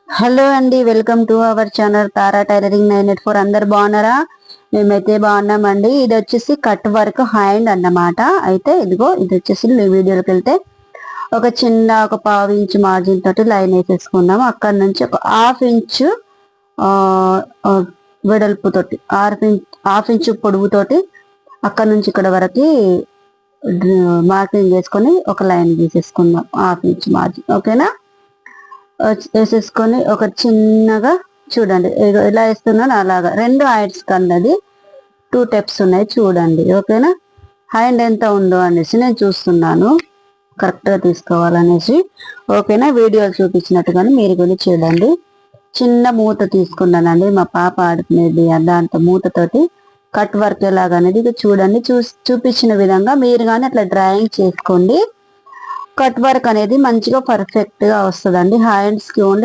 Hello అండి, welcome to our channel Tara tailoring 984. అందరు బాగున్నారా? మేమైతే బాగున్నామండి. ఇది వచ్చేసి కట్ వర్క్ హ్యాండ్ అన్నమాట. అయితే ఇదిగో ఇది వచ్చేసి వీడియోకి వెళ్తే ఒక పావు ఇంచు మార్జిన్ తోటి లైన్ వేసేసుకున్నాము. అక్కడ నుంచి ఒక హాఫ్ ఇంచు వెడల్పుతోటి హాఫ్ ఇంచు పొడుగుతోటి అక్కడ నుంచి ఇక్కడ వరకు మార్కింగ్ చేసుకొని ఒక లైన్ గీసేసుకుందాం. హాఫ్ ఇంచ్ మార్జిన్ ఓకేనా వేసేసుకొని ఒక చిన్నగా చూడండి ఎలా వేస్తున్నాను అలాగా. రెండు హ్యాండ్స్ కన్నది 2 టెప్స్ ఉన్నాయి చూడండి. ఓకేనా, హ్యాండ్ ఎంత ఉందో అనేసి నేను చూస్తున్నాను, కరెక్ట్గా తీసుకోవాలనేసి. ఓకేనా, వీడియోలు చూపించినట్టుగానే మీరు కూడా చూడండి. చిన్న మూత తీసుకున్నానండి, మా పాప ఆడుకునేది దాంతో మూతతోటి కట్ వర్క్ ఎలాగనేది ఇది చూడండి. చూపించిన విధంగా మీరు కానీ అట్లా డ్రాయింగ్ చేసుకోండి. కట్ వర్క్ అనేది మంచిగా పర్ఫెక్ట్ గా వస్తుందండి. హ్యాండ్స్ కి ఓన్లీ